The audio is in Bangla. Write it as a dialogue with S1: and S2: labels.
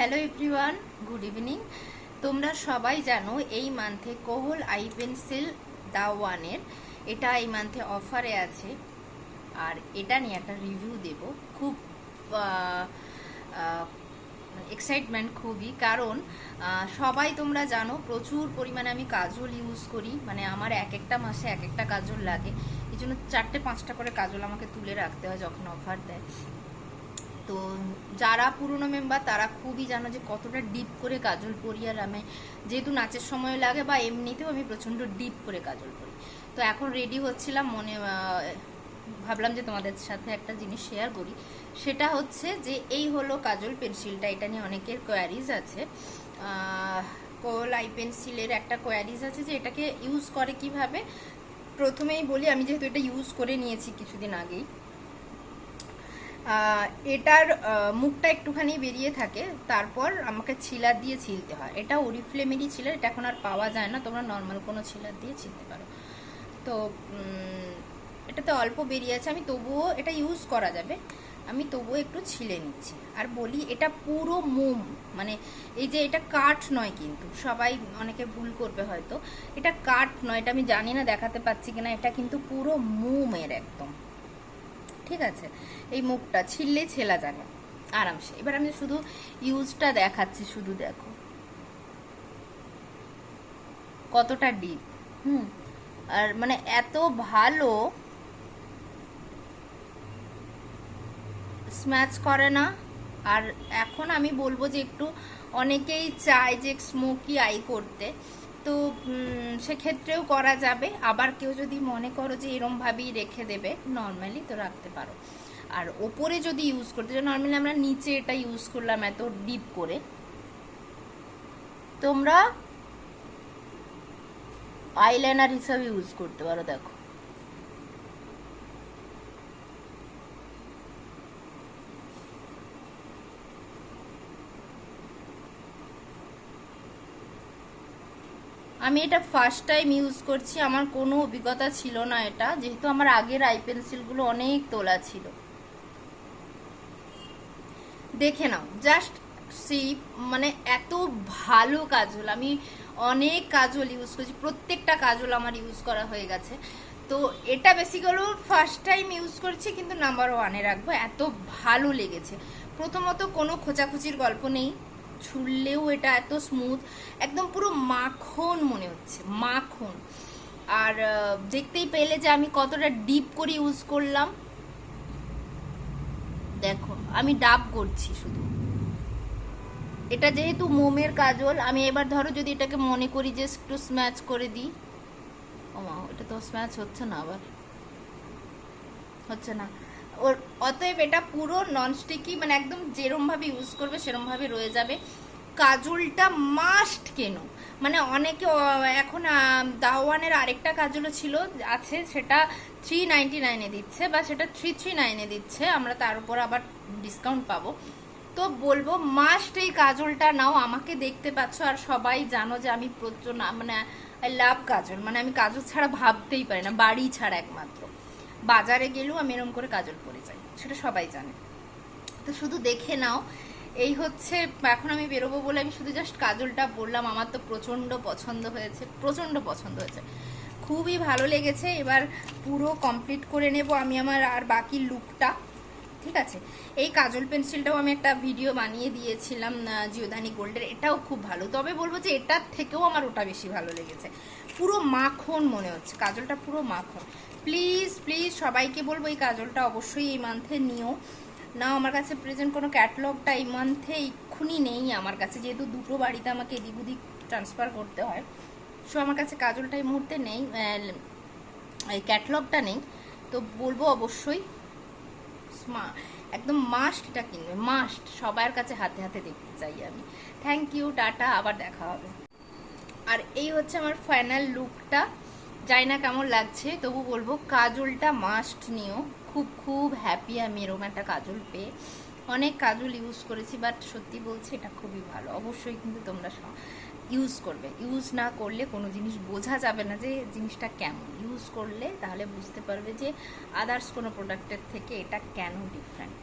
S1: Hello everyone, good evening. তোমরা সবাই জানো এই মান্থে কোহল আই পেন্সিল দা ওয়ানের এটা এই মান্থে অফারে আছে, আর এটা নিয়ে একটা রিভিউ দেব। খুব এক্সাইটমেন্ট খুবই, কারণ সবাই তোমরা জানো প্রচুর পরিমাণে আমি কাজল ইউজ করি, মানে আমার এক একটা মাসে এক একটা কাজল লাগে। এই জন্য 4-5টা করে কাজল আমাকে তুলে রাখতে হয় যখন অফার দেয়। তো যারা পুরনো মেম্বার তারা খুবই জানো যে কতটা ডিপ করে কাজল পরি, আর আমি যেহেতু নাচের সময় লাগে বা এমনিতেও আমি প্রচণ্ড ডিপ করে কাজল পরি। তো এখন রেডি হচ্ছিলাম, ভাবলাম যে তোমাদের সাথে একটা জিনিস শেয়ার করি। সেটা হচ্ছে যে এই হলো কাজল পেন্সিলটা, এটা নিয়ে অনেকের কোয়ারিজ আছে। কোহল আই পেন্সিলের একটা কোয়ারিজ আছে যে এটাকে ইউজ করে কিভাবে। প্রথমেই বলি, আমি যেহেতু এটা ইউজ করে নিয়েছি কিছুদিন আগেই, এটার মুখটা একটুখানি বেরিয়ে থাকে, তারপর আমাকে ছিলার দিয়ে ছিলতে হয়। এটা ওরিফ্লেমেরই ছিলার, এটা এখন আর পাওয়া যায় না, তোমরা নর্মাল কোনো ছিলার দিয়ে ছিলতে পারো। তো এটাতে অল্প বেরিয়ে আছে, আমি তবুও এটা ইউজ করা যাবে, আমি তবুও একটু ছিলে নিচ্ছি। আর বলি, এটা পুরো মোম, মানে এই যে এটা কাঠ নয়, কিন্তু সবাই অনেকে ভুল করবে হয়তো, এটা কাঠ নয়, এটা আমি জানি না দেখাতে পাচ্ছি কিনা, এটা কিন্তু পুরো মোমের একদম, ঠিক আছে। এই মুখটা ছিললে ছেলা যাবে আরামসে। এবার আমি শুধু ইউজটা দেখাচ্ছি, শুধু দেখো কতটা ডিপ। আর মানে এত ভালো স্ম্যাচ করে না। আর এখন আমি বলবো যে একটু অনেকেই চায় যে স্মোকি আই করতে, তো সেক্ষেত্রেও করা যাবে। আবার কেউ যদি মনে করো যে এরমভাবেই রেখে দেবে নর্মালি, তো রাখতে পারো। আর ওপরে যদি ইউজ করতে চাও, নর্মালি আমরা নিচে এটা ইউজ করলাম এত ডিপ করে, তোমরা আইলাইনার হিসাবে ইউজ করতে পারো। দেখো আমি এটা ফার্স্ট টাইম ইউজ করছি, আমার কোনো অভিজ্ঞতা ছিল না এটা, যেহেতু আমার আগের আই পেন্সিলগুলো অনেক তোলা ছিল। দেখে নাও, জাস্ট সি, মানে এত ভালো কাজল। আমি অনেক কাজল ইউজ করছি, প্রত্যেকটা কাজল আমার ইউজ করা হয়ে গেছে। তো এটা বেসিক্যালি ফার্স্ট টাইম ইউজ করছি, কিন্তু নাম্বার 1-এ রাখবো, এত ভালো লেগেছে। প্রথমত কোনো খোঁচাখুচির গল্প নেই, ছুললেও এটা এত স্মুথ, একদম পুরো মাখন মনে হচ্ছে, মাখন। আর দেখতেই পেলে যে আমি কতটা ডিপ করে ইউজ করলাম। দেখো আমি ডাব করছি শুধু, এটা যেহেতু মোমের কাজল। আমি এবার ধরো যদি এটাকে মনে করি যে একটু স্ম্যাচ করে দিই, ও মা, এটা তো স্ম্যাচ হচ্ছে না, আবার হচ্ছে না ওর। অতএব এটা পুরো ননস্টিকি, মানে একদম যেরমভাবে ইউজ করবে সেরমভাবে রয়ে যাবে। কাজলটা মাস্ট কেন, মানে অনেকে এখন দাওয়ানের আরেকটা কাজলও ছিল, আছে, সেটা 399-এ দিচ্ছে, বা সেটা 339-এ দিচ্ছে, আমরা তার উপর আবার ডিসকাউন্ট পাবো। তো বলবো মাস্ট এই কাজলটা নাও। আমাকে দেখতে পাচ্ছ, আর সবাই জানো যে আমি প্রচুর, মানে আই লাভ কাজল, মানে আমি কাজল ছাড়া ভাবতেই পারি না, বাড়ি ছাড়া একমাত্র। বাজারে গেলেও আমি এরকম করে কাজল পরে যাই, সেটা সবাই জানে। তো শুধু দেখে নাও, এই হচ্ছে। এখন আমি বেরোবো বলে আমি শুধু জাস্ট কাজলটা বললাম, আমার তো প্রচণ্ড পছন্দ হয়েছে, প্রচণ্ড পছন্দ হয়েছে, খুবই ভালো লেগেছে। এবার পুরো কমপ্লিট করে নেব আমি আমার আর বাকি লুকটা, ঠিক আছে। এই কাজল পেন্সিলটাও আমি একটা ভিডিও বানিয়ে দিয়েছিলাম জিওদানি গোল্ডের, এটাও খুব ভালো। তবে বলবো যে এটার থেকেও আমার ওটা বেশি ভালো লেগেছে, পুরো মাখন মনে হচ্ছে কাজলটা, পুরো মাখন। প্লিজ প্লিজ সবাইকে বলবো এই কাজলটা অবশ্যই এই মান্থে নিও। না, আমার কাছে প্রেজেন্ট কোনো ক্যাটালগটা এই মান্থে এক্ষুনি নেই আমার কাছে, যেহেতু দুটো বাড়িতে আমাকে এদিক ওদিক ট্রান্সফার করতে হয়, সো আমার কাছে কাজলটা এই মুহূর্তে নেই, এই ক্যাটালগটা নেই। তো বলবো অবশ্যই একদম মাস্ট এটা কিনবে, মাস্ট, সবার কাছে হাতে হাতে দেখতে চাই আমি। থ্যাংক ইউ, টাটা, আবার দেখা হবে। আর এই হচ্ছে আমার ফাইনাল লুকটা, জানি না কেমন লাগছে, তবু বলবো কাজলটা মাস্ট নিও। খুব খুব হ্যাপি আমি এরকম একটা কাজল পেয়ে। অনেক কাজল ইউজ করেছি, বাট সত্যি বলছি এটা খুবই ভালো। অবশ্যই কিন্তু তোমরা ইউজ করবে, ইউজ না করলে কোনো জিনিস বোঝা যাবে না যে জিনিসটা কেমন। ইউজ করলে তাহলে বুঝতে পারবে যে আদার্স কোনো প্রোডাক্টের থেকে এটা কেন ডিফারেন্ট।